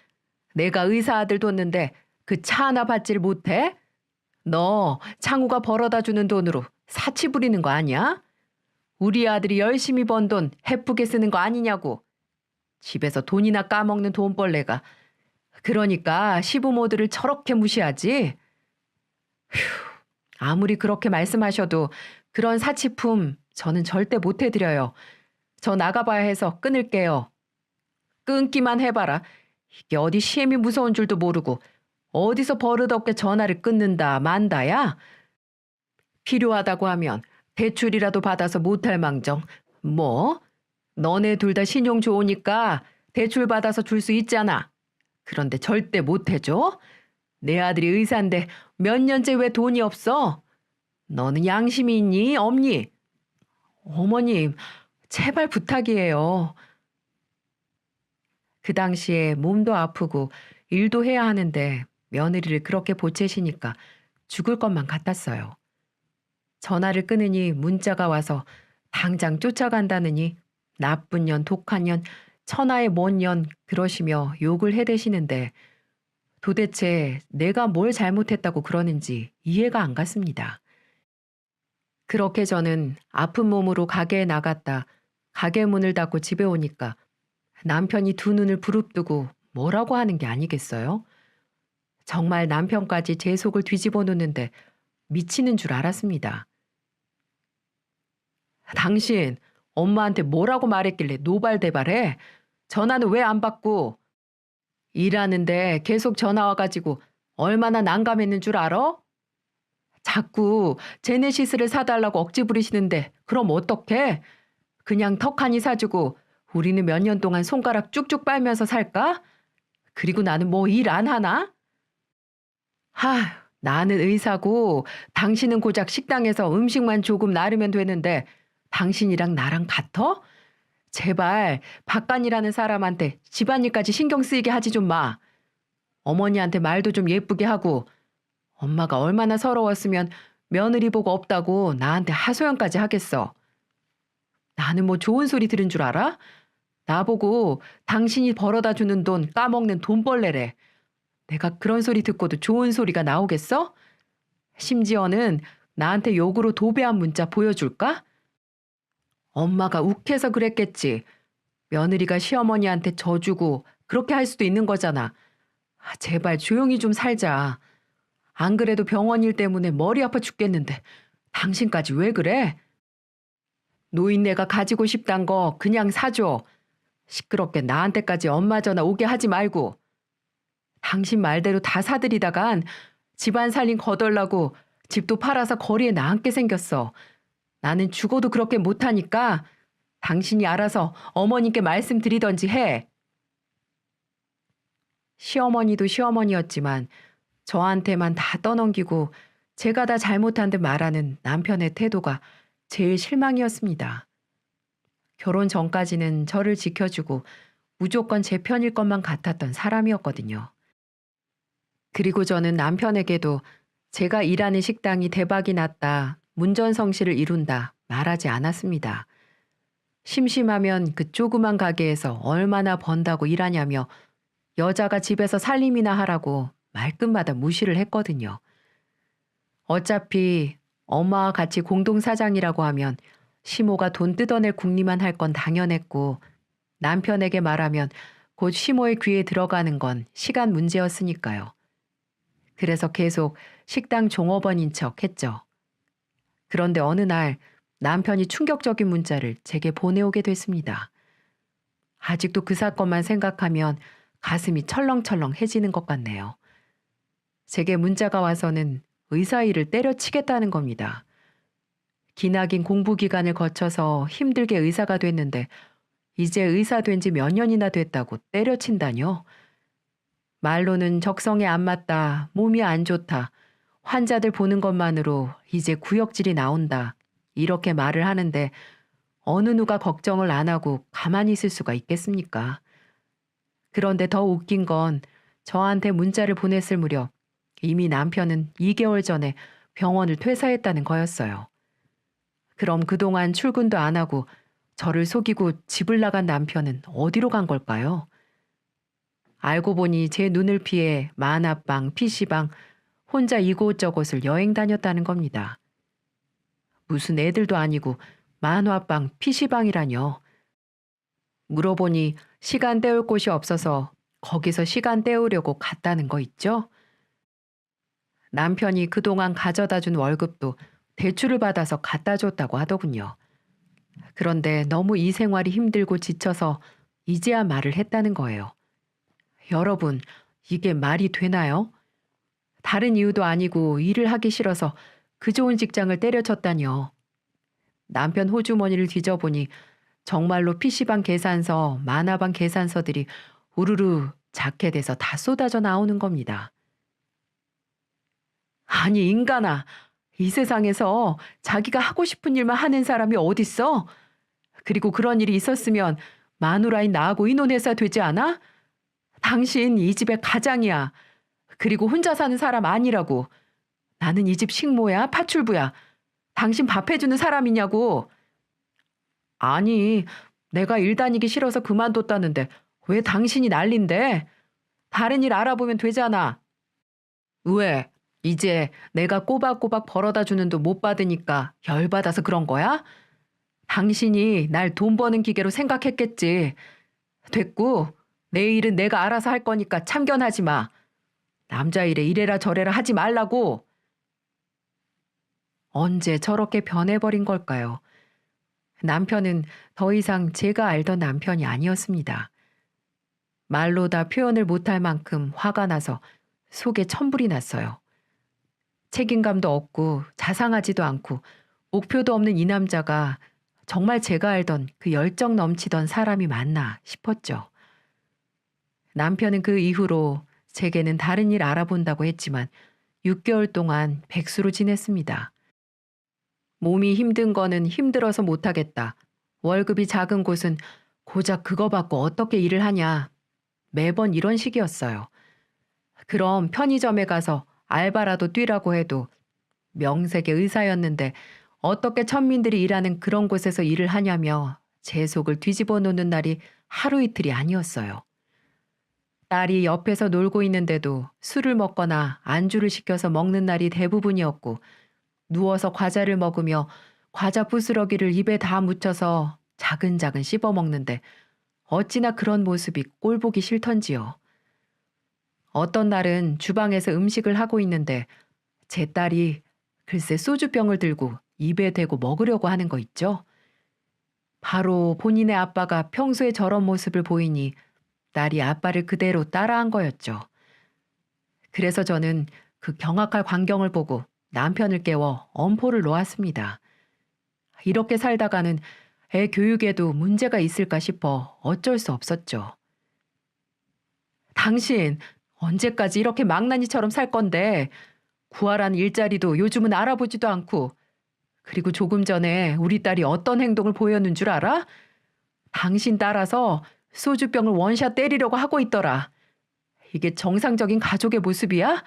내가 의사 아들 뒀는데 그 차 하나 받질 못해? 너 창우가 벌어다 주는 돈으로 사치 부리는 거 아니야? 우리 아들이 열심히 번 돈 헤프게 쓰는 거 아니냐고. 집에서 돈이나 까먹는 돈벌레가. 그러니까 시부모들을 저렇게 무시하지? 휴, 아무리 그렇게 말씀하셔도 그런 사치품 저는 절대 못 해드려요. 저 나가봐야 해서 끊을게요. 끊기만 해봐라. 이게 어디 시엠이 무서운 줄도 모르고 어디서 버릇없게 전화를 끊는다 만다야? 필요하다고 하면 대출이라도 받아서 못할 망정. 뭐? 너네 둘 다 신용 좋으니까 대출 받아서 줄 수 있잖아. 그런데 절대 못 해줘? 내 아들이 의사인데 몇 년째 왜 돈이 없어? 너는 양심이 있니? 없니? 어머님, 제발 부탁이에요. 그 당시에 몸도 아프고 일도 해야 하는데 며느리를 그렇게 보채시니까 죽을 것만 같았어요. 전화를 끊으니 문자가 와서 당장 쫓아간다느니 나쁜 년, 독한 년, 천하의 먼 년 그러시며 욕을 해대시는데 도대체 내가 뭘 잘못했다고 그러는지 이해가 안 갔습니다. 그렇게 저는 아픈 몸으로 가게에 나갔다 가게 문을 닫고 집에 오니까 남편이 두 눈을 부릅뜨고 뭐라고 하는 게 아니겠어요? 정말 남편까지 제 속을 뒤집어 놓는데 미치는 줄 알았습니다. 당신 엄마한테 뭐라고 말했길래 노발대발해? 전화는 왜 안 받고? 일하는데 계속 전화 와가지고 얼마나 난감했는 줄 알아? 자꾸 제네시스를 사달라고 억지 부리시는데 그럼 어떡해? 그냥 턱하니 사주고 우리는 몇 년 동안 손가락 쭉쭉 빨면서 살까? 그리고 나는 뭐 일 안 하나? 나는 의사고 당신은 고작 식당에서 음식만 조금 나르면 되는데 당신이랑 나랑 같아? 제발 박간이라는 사람한테 집안일까지 신경 쓰이게 하지 좀 마. 어머니한테 말도 좀 예쁘게 하고 엄마가 얼마나 서러웠으면 며느리 보고 없다고 나한테 하소연까지 하겠어. 나는 뭐 좋은 소리 들은 줄 알아? 나보고 당신이 벌어다 주는 돈 까먹는 돈벌레래. 내가 그런 소리 듣고도 좋은 소리가 나오겠어? 심지어는 나한테 욕으로 도배한 문자 보여줄까? 엄마가 욱해서 그랬겠지. 며느리가 시어머니한테 져주고 그렇게 할 수도 있는 거잖아. 제발 조용히 좀 살자. 안 그래도 병원 일 때문에 머리 아파 죽겠는데 당신까지 왜 그래? 노인네가 가지고 싶단 거 그냥 사줘. 시끄럽게 나한테까지 엄마 전화 오게 하지 말고. 당신 말대로 다 사들이다간 집안 살림 거덜나고 집도 팔아서 거리에 나앉게 생겼어. 나는 죽어도 그렇게 못하니까 당신이 알아서 어머님께 말씀드리던지 해. 시어머니도 시어머니였지만 저한테만 다 떠넘기고 제가 다 잘못한 듯 말하는 남편의 태도가 제일 실망이었습니다. 결혼 전까지는 저를 지켜주고 무조건 제 편일 것만 같았던 사람이었거든요. 그리고 저는 남편에게도 제가 일하는 식당이 대박이 났다, 문전성시를 이룬다 말하지 않았습니다. 심심하면 그 조그만 가게에서 얼마나 번다고 일하냐며 여자가 집에서 살림이나 하라고 말끝마다 무시를 했거든요. 어차피 엄마와 같이 공동사장이라고 하면 시모가 돈 뜯어낼 궁리만 할 건 당연했고 남편에게 말하면 곧 시모의 귀에 들어가는 건 시간 문제였으니까요. 그래서 계속 식당 종업원인 척 했죠. 그런데 어느 날 남편이 충격적인 문자를 제게 보내오게 됐습니다. 아직도 그 사건만 생각하면 가슴이 철렁철렁해지는 것 같네요. 제게 문자가 와서는 의사 일을 때려치겠다는 겁니다. 기나긴 공부 기간을 거쳐서 힘들게 의사가 됐는데 이제 의사 된 지 몇 년이나 됐다고 때려친다뇨. 말로는 적성에 안 맞다, 몸이 안 좋다, 환자들 보는 것만으로 이제 구역질이 나온다 이렇게 말을 하는데 어느 누가 걱정을 안 하고 가만히 있을 수가 있겠습니까? 그런데 더 웃긴 건 저한테 문자를 보냈을 무렵 이미 남편은 2개월 전에 병원을 퇴사했다는 거였어요. 그럼 그동안 출근도 안 하고 저를 속이고 집을 나간 남편은 어디로 간 걸까요? 알고 보니 제 눈을 피해 만화방, PC방, 혼자 이곳저곳을 여행 다녔다는 겁니다. 무슨 애들도 아니고 만화방, PC방이라뇨. 물어보니 시간 때울 곳이 없어서 거기서 시간 때우려고 갔다는 거 있죠? 남편이 그동안 가져다 준 월급도 대출을 받아서 갖다 줬다고 하더군요. 그런데 너무 이 생활이 힘들고 지쳐서 이제야 말을 했다는 거예요. 여러분, 이게 말이 되나요? 다른 이유도 아니고 일을 하기 싫어서 그 좋은 직장을 때려쳤다니요. 남편 호주머니를 뒤져보니 정말로 PC방 계산서, 만화방 계산서들이 우르르 자켓에서 다 쏟아져 나오는 겁니다. 아니 인간아, 이 세상에서 자기가 하고 싶은 일만 하는 사람이 어딨어? 그리고 그런 일이 있었으면 마누라인 나하고 이혼해서 되지 않아? 당신 이 집의 가장이야. 그리고 혼자 사는 사람 아니라고. 나는 이 집 식모야, 파출부야. 당신 밥 해주는 사람이냐고. 아니, 내가 일 다니기 싫어서 그만뒀다는데 왜 당신이 난린데? 다른 일 알아보면 되잖아. 왜? 이제 내가 꼬박꼬박 벌어다 주는 돈 못 받으니까 열받아서 그런 거야? 당신이 날 돈 버는 기계로 생각했겠지. 됐고, 내 일은 내가 알아서 할 거니까 참견하지 마. 남자 일에 이래라 저래라 하지 말라고. 언제 저렇게 변해버린 걸까요? 남편은 더 이상 제가 알던 남편이 아니었습니다. 말로 다 표현을 못할 만큼 화가 나서 속에 천불이 났어요. 책임감도 없고 자상하지도 않고 목표도 없는 이 남자가 정말 제가 알던 그 열정 넘치던 사람이 맞나 싶었죠. 남편은 그 이후로 제게는 다른 일 알아본다고 했지만 6개월 동안 백수로 지냈습니다. 몸이 힘든 거는 힘들어서 못하겠다. 월급이 작은 곳은 고작 그거 받고 어떻게 일을 하냐. 매번 이런 식이었어요. 그럼 편의점에 가서 알바라도 뛰라고 해도 명색의 의사였는데 어떻게 천민들이 일하는 그런 곳에서 일을 하냐며 제 속을 뒤집어 놓는 날이 하루 이틀이 아니었어요. 딸이 옆에서 놀고 있는데도 술을 먹거나 안주를 시켜서 먹는 날이 대부분이었고 누워서 과자를 먹으며 과자 부스러기를 입에 다 묻혀서 자근자근 씹어 먹는데 어찌나 그런 모습이 꼴보기 싫던지요. 어떤 날은 주방에서 음식을 하고 있는데 제 딸이 글쎄 소주병을 들고 입에 대고 먹으려고 하는 거 있죠. 바로 본인의 아빠가 평소에 저런 모습을 보이니 딸이 아빠를 그대로 따라한 거였죠. 그래서 저는 그 경악할 광경을 보고 남편을 깨워 엄포를 놓았습니다. 이렇게 살다가는 애 교육에도 문제가 있을까 싶어 어쩔 수 없었죠. 당신 언제까지 이렇게 망나니처럼 살 건데 구하라는 일자리도 요즘은 알아보지도 않고 그리고 조금 전에 우리 딸이 어떤 행동을 보였는 줄 알아? 당신 따라서 소주병을 원샷 때리려고 하고 있더라. 이게 정상적인 가족의 모습이야?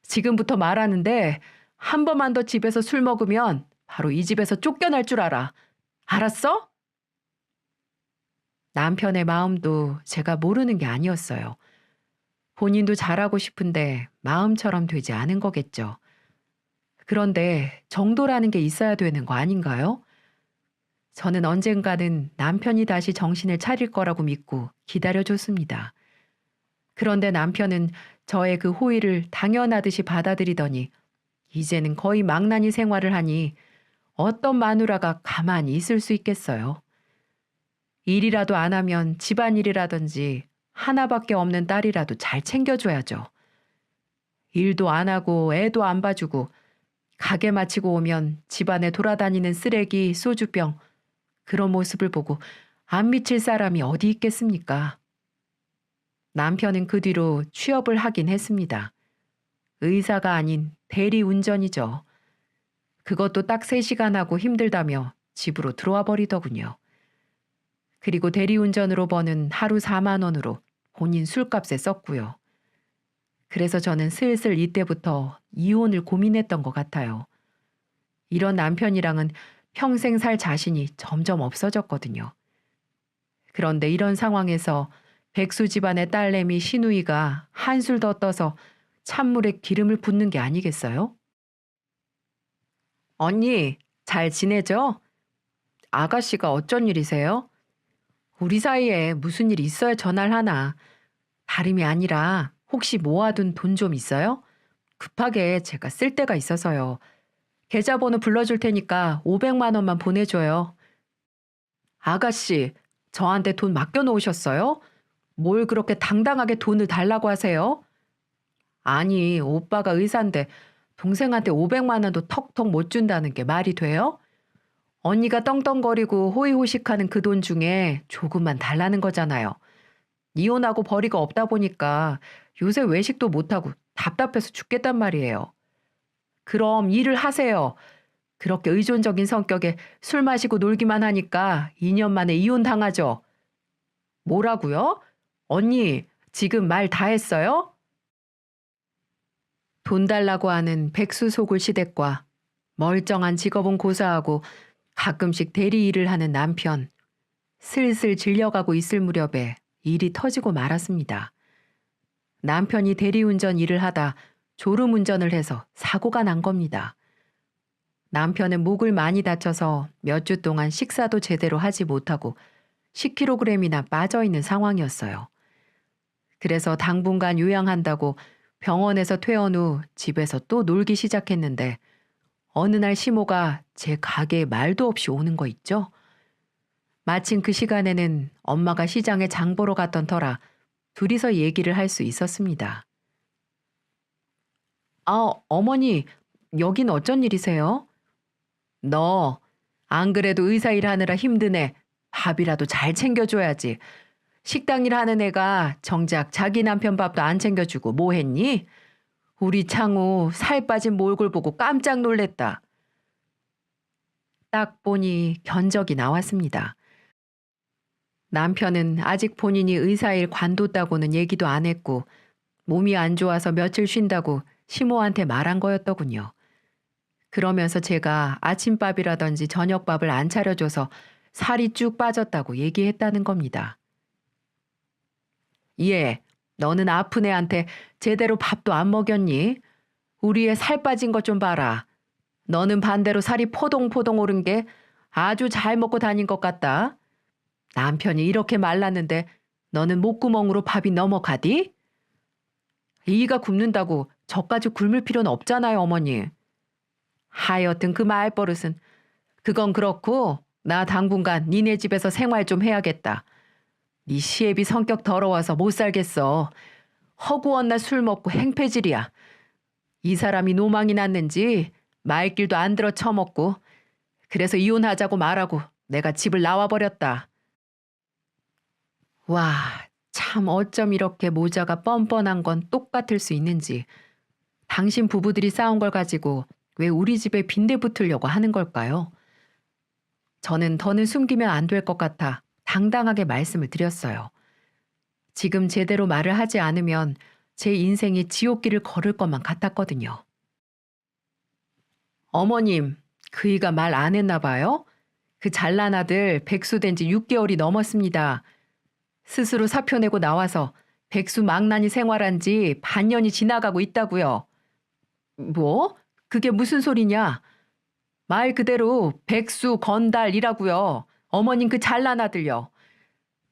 지금부터 말하는데 한 번만 더 집에서 술 먹으면 바로 이 집에서 쫓겨날 줄 알아. 알았어? 남편의 마음도 제가 모르는 게 아니었어요. 본인도 잘하고 싶은데 마음처럼 되지 않은 거겠죠. 그런데 정도라는 게 있어야 되는 거 아닌가요? 저는 언젠가는 남편이 다시 정신을 차릴 거라고 믿고 기다려줬습니다. 그런데 남편은 저의 그 호의를 당연하듯이 받아들이더니 이제는 거의 망나니 생활을 하니 어떤 마누라가 가만히 있을 수 있겠어요. 일이라도 안 하면 집안일이라든지 하나밖에 없는 딸이라도 잘 챙겨줘야죠. 일도 안 하고 애도 안 봐주고 가게 마치고 오면 집안에 돌아다니는 쓰레기, 소주병 그런 모습을 보고 안 미칠 사람이 어디 있겠습니까? 남편은 그 뒤로 취업을 하긴 했습니다. 의사가 아닌 대리운전이죠. 그것도 딱 3시간 하고 힘들다며 집으로 들어와 버리더군요. 그리고 대리운전으로 버는 하루 4만 원으로 본인 술값에 썼고요. 그래서 저는 슬슬 이때부터 이혼을 고민했던 것 같아요. 이런 남편이랑은 평생 살 자신이 점점 없어졌거든요. 그런데 이런 상황에서 백수 집안의 딸내미 신우이가 한술 더 떠서 찬물에 기름을 붓는 게 아니겠어요? 언니, 잘 지내죠? 아가씨가 어쩐 일이세요? 우리 사이에 무슨 일 있어야 전화를 하나. 다름이 아니라 혹시 모아둔 돈 좀 있어요? 급하게 제가 쓸 데가 있어서요. 계좌번호 불러줄 테니까 500만 원만 보내줘요. 아가씨, 저한테 돈 맡겨놓으셨어요? 뭘 그렇게 당당하게 돈을 달라고 하세요? 아니, 오빠가 의사인데 동생한테 500만 원도 턱턱 못 준다는 게 말이 돼요? 언니가 떵떵거리고 호의호식하는 그 돈 중에 조금만 달라는 거잖아요. 이혼하고 벌이가 없다 보니까 요새 외식도 못하고 답답해서 죽겠단 말이에요. 그럼 일을 하세요. 그렇게 의존적인 성격에 술 마시고 놀기만 하니까 2년 만에 이혼 당하죠. 뭐라고요? 언니, 지금 말 다 했어요? 돈 달라고 하는 백수 속을 시댁과 멀쩡한 직업은 고사하고 가끔씩 대리 일을 하는 남편. 슬슬 질려가고 있을 무렵에 일이 터지고 말았습니다. 남편이 대리운전 일을 하다 졸음운전을 해서 사고가 난 겁니다. 남편은 목을 많이 다쳐서 몇 주 동안 식사도 제대로 하지 못하고 10kg이나 빠져있는 상황이었어요. 그래서 당분간 요양한다고 병원에서 퇴원 후 집에서 또 놀기 시작했는데 어느 날 시모가 제 가게에 말도 없이 오는 거 있죠? 마침 그 시간에는 엄마가 시장에 장 보러 갔던 터라 둘이서 얘기를 할 수 있었습니다. 아, 어머니, 여긴 어쩐 일이세요? 너, 안 그래도 의사 일하느라 힘드네. 밥이라도 잘 챙겨줘야지. 식당 일하는 애가 정작 자기 남편 밥도 안 챙겨주고 뭐 했니? 우리 창우 살 빠진 몰골 보고 깜짝 놀랬다. 딱 보니 견적이 나왔습니다. 남편은 아직 본인이 의사일 관뒀다고는 얘기도 안 했고 몸이 안 좋아서 며칠 쉰다고 시모한테 말한 거였더군요. 그러면서 제가 아침밥이라든지 저녁밥을 안 차려줘서 살이 쭉 빠졌다고 얘기했다는 겁니다. 예, 너는 아픈 애한테 제대로 밥도 안 먹였니? 우리 애 살 빠진 것 좀 봐라. 너는 반대로 살이 포동포동 오른 게 아주 잘 먹고 다닌 것 같다. 남편이 이렇게 말랐는데 너는 목구멍으로 밥이 넘어가디? 이가 굶는다고 저까지 굶을 필요는 없잖아요, 어머니. 하여튼 그 말버릇은 그건 그렇고 나 당분간 니네 집에서 생활 좀 해야겠다. 네 시애비 성격 더러워서 못 살겠어. 허구한 날 술 먹고 행패질이야. 이 사람이 노망이 났는지 말길도 안 들어 처먹고 그래서 이혼하자고 말하고 내가 집을 나와버렸다. 와, 참 어쩜 이렇게 모자가 뻔뻔한 건 똑같을 수 있는지. 당신 부부들이 싸운 걸 가지고 왜 우리 집에 빈대 붙으려고 하는 걸까요? 저는 더는 숨기면 안 될 것 같아 당당하게 말씀을 드렸어요. 지금 제대로 말을 하지 않으면 제 인생이 지옥길을 걸을 것만 같았거든요. 어머님, 그이가 말 안 했나 봐요? 그 잘난 아들 백수된 지 6개월이 넘었습니다. 스스로 사표 내고 나와서 백수 망나니 생활한 지 반년이 지나가고 있다고요. 뭐? 그게 무슨 소리냐? 말 그대로 백수 건달이라고요. 어머님 그 잘난 아들요.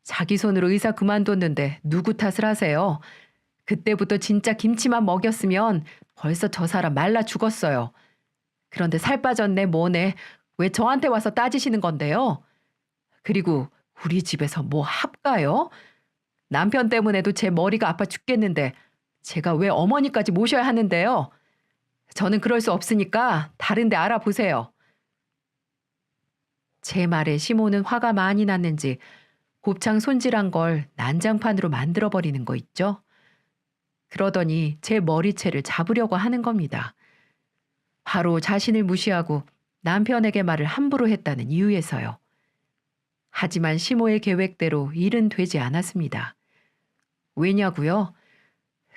자기 손으로 의사 그만뒀는데 누구 탓을 하세요? 그때부터 진짜 김치만 먹였으면 벌써 저 사람 말라 죽었어요. 그런데 살 빠졌네 뭐네 왜 저한테 와서 따지시는 건데요? 그리고 우리 집에서 뭐 합가요? 남편 때문에도 제 머리가 아파 죽겠는데 제가 왜 어머니까지 모셔야 하는데요? 저는 그럴 수 없으니까 다른 데 알아보세요. 제 말에 시모는 화가 많이 났는지 곱창 손질한 걸 난장판으로 만들어버리는 거 있죠? 그러더니 제 머리채를 잡으려고 하는 겁니다. 바로 자신을 무시하고 남편에게 말을 함부로 했다는 이유에서요. 하지만 시모의 계획대로 일은 되지 않았습니다. 왜냐고요?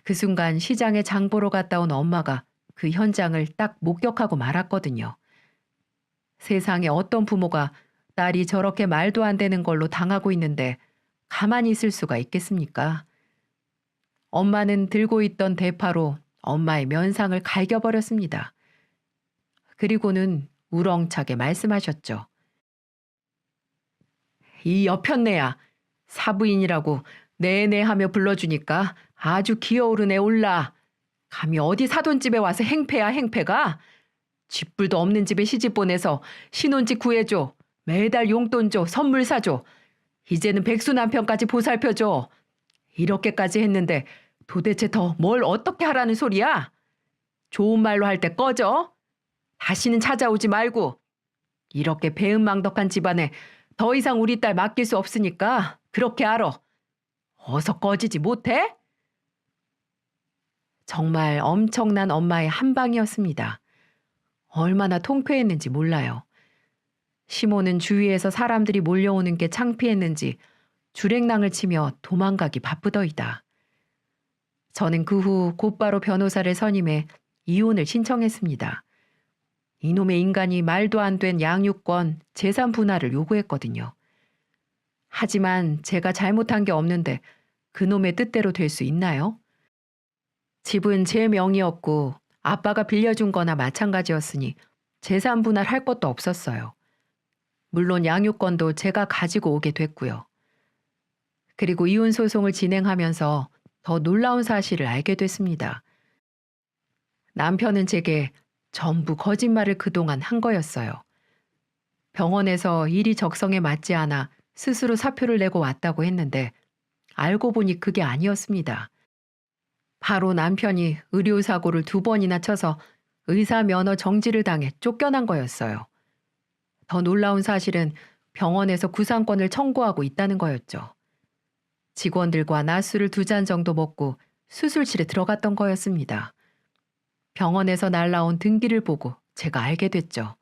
그 순간 시장에 장 보러 갔다 온 엄마가 그 현장을 딱 목격하고 말았거든요. 세상에 어떤 부모가 딸이 저렇게 말도 안 되는 걸로 당하고 있는데 가만히 있을 수가 있겠습니까? 엄마는 들고 있던 대파로 엄마의 면상을 갈겨버렸습니다. 그리고는 우렁차게 말씀하셨죠. 이 여편네야, 사부인이라고 네네 하며 불러주니까 아주 기어오르네 올라. 감히 어디 사돈집에 와서 행패야 행패가? 쥐뿔도 없는 집에 시집 보내서 신혼집 구해줘. 매달 용돈 줘. 선물 사줘. 이제는 백수 남편까지 보살펴줘. 이렇게까지 했는데 도대체 더 뭘 어떻게 하라는 소리야? 좋은 말로 할 때 꺼져. 다시는 찾아오지 말고. 이렇게 배은망덕한 집안에 더 이상 우리 딸 맡길 수 없으니까 그렇게 알아. 어서 꺼지지 못해? 정말 엄청난 엄마의 한방이었습니다. 얼마나 통쾌했는지 몰라요. 시모는 주위에서 사람들이 몰려오는 게 창피했는지 주랭랑을 치며 도망가기 바쁘더이다. 저는 그 후 곧바로 변호사를 선임해 이혼을 신청했습니다. 이놈의 인간이 말도 안 된 양육권, 재산 분할을 요구했거든요. 하지만 제가 잘못한 게 없는데 그놈의 뜻대로 될 수 있나요? 집은 제 명의였고 아빠가 빌려준 거나 마찬가지였으니 재산 분할할 것도 없었어요. 물론 양육권도 제가 가지고 오게 됐고요. 그리고 이혼 소송을 진행하면서 더 놀라운 사실을 알게 됐습니다. 남편은 제게 전부 거짓말을 그동안 한 거였어요. 병원에서 일이 적성에 맞지 않아 스스로 사표를 내고 왔다고 했는데 알고 보니 그게 아니었습니다. 바로 남편이 의료사고를 2번이나 쳐서 의사 면허 정지를 당해 쫓겨난 거였어요. 더 놀라운 사실은 병원에서 구상권을 청구하고 있다는 거였죠. 직원들과 낮술을 2잔 정도 먹고 수술실에 들어갔던 거였습니다. 병원에서 날라온 등기를 보고 제가 알게 됐죠.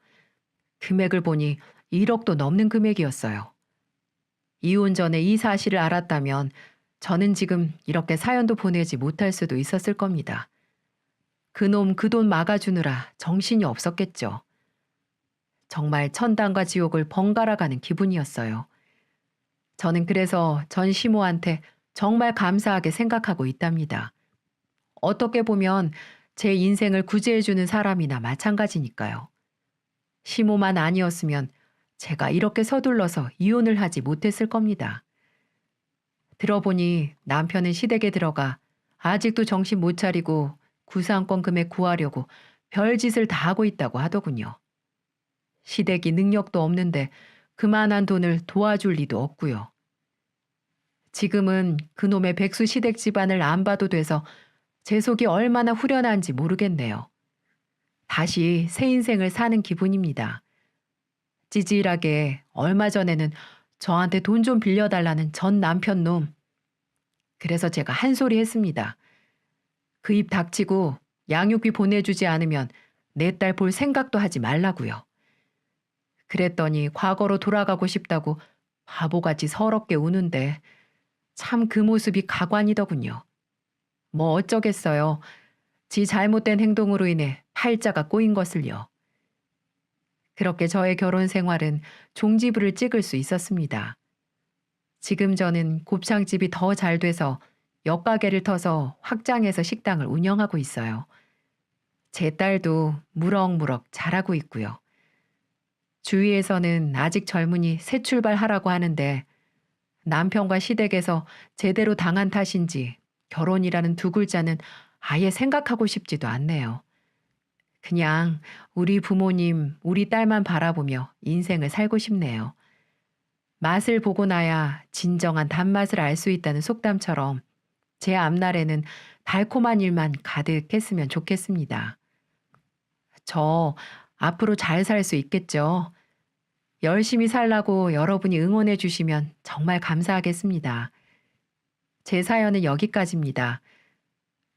금액을 보니 1억도 넘는 금액이었어요. 이혼 전에 이 사실을 알았다면 저는 지금 이렇게 사연도 보내지 못할 수도 있었을 겁니다. 그놈 그 돈 막아주느라 정신이 없었겠죠. 정말 천당과 지옥을 번갈아 가는 기분이었어요. 저는 그래서 전 시모한테 정말 감사하게 생각하고 있답니다. 어떻게 보면 제 인생을 구제해주는 사람이나 마찬가지니까요. 시모만 아니었으면 제가 이렇게 서둘러서 이혼을 하지 못했을 겁니다. 들어보니 남편은 시댁에 들어가 아직도 정신 못 차리고 구상권 금액 구하려고 별짓을 다 하고 있다고 하더군요. 시댁이 능력도 없는데 그만한 돈을 도와줄 리도 없고요. 지금은 그놈의 백수 시댁 집안을 안 봐도 돼서 제 속이 얼마나 후련한지 모르겠네요. 다시 새 인생을 사는 기분입니다. 찌질하게 얼마 전에는 저한테 돈 좀 빌려달라는 전 남편 놈. 그래서 제가 한 소리 했습니다. 그 입 닥치고 양육비 보내주지 않으면 내 딸 볼 생각도 하지 말라고요. 그랬더니 과거로 돌아가고 싶다고 바보같이 서럽게 우는데 참 그 모습이 가관이더군요. 뭐 어쩌겠어요. 지 잘못된 행동으로 인해 팔자가 꼬인 것을요. 그렇게 저의 결혼 생활은 종지부를 찍을 수 있었습니다. 지금 저는 곱창집이 더 잘 돼서 옆가게를 터서 확장해서 식당을 운영하고 있어요. 제 딸도 무럭무럭 잘하고 있고요. 주위에서는 아직 젊으니 새 출발하라고 하는데 남편과 시댁에서 제대로 당한 탓인지 결혼이라는 2글자는 아예 생각하고 싶지도 않네요. 그냥 우리 부모님, 우리 딸만 바라보며 인생을 살고 싶네요. 맛을 보고 나야 진정한 단맛을 알 수 있다는 속담처럼 제 앞날에는 달콤한 일만 가득했으면 좋겠습니다. 저 앞으로 잘 살 수 있겠죠? 열심히 살라고 여러분이 응원해 주시면 정말 감사하겠습니다. 제 사연은 여기까지입니다.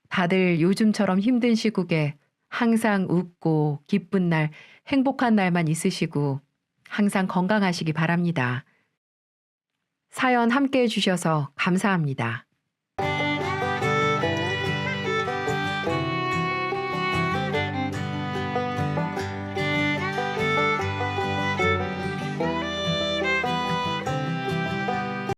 다들 요즘처럼 힘든 시국에 항상 웃고 기쁜 날, 행복한 날만 있으시고 항상 건강하시기 바랍니다. 사연 함께 해주셔서 감사합니다.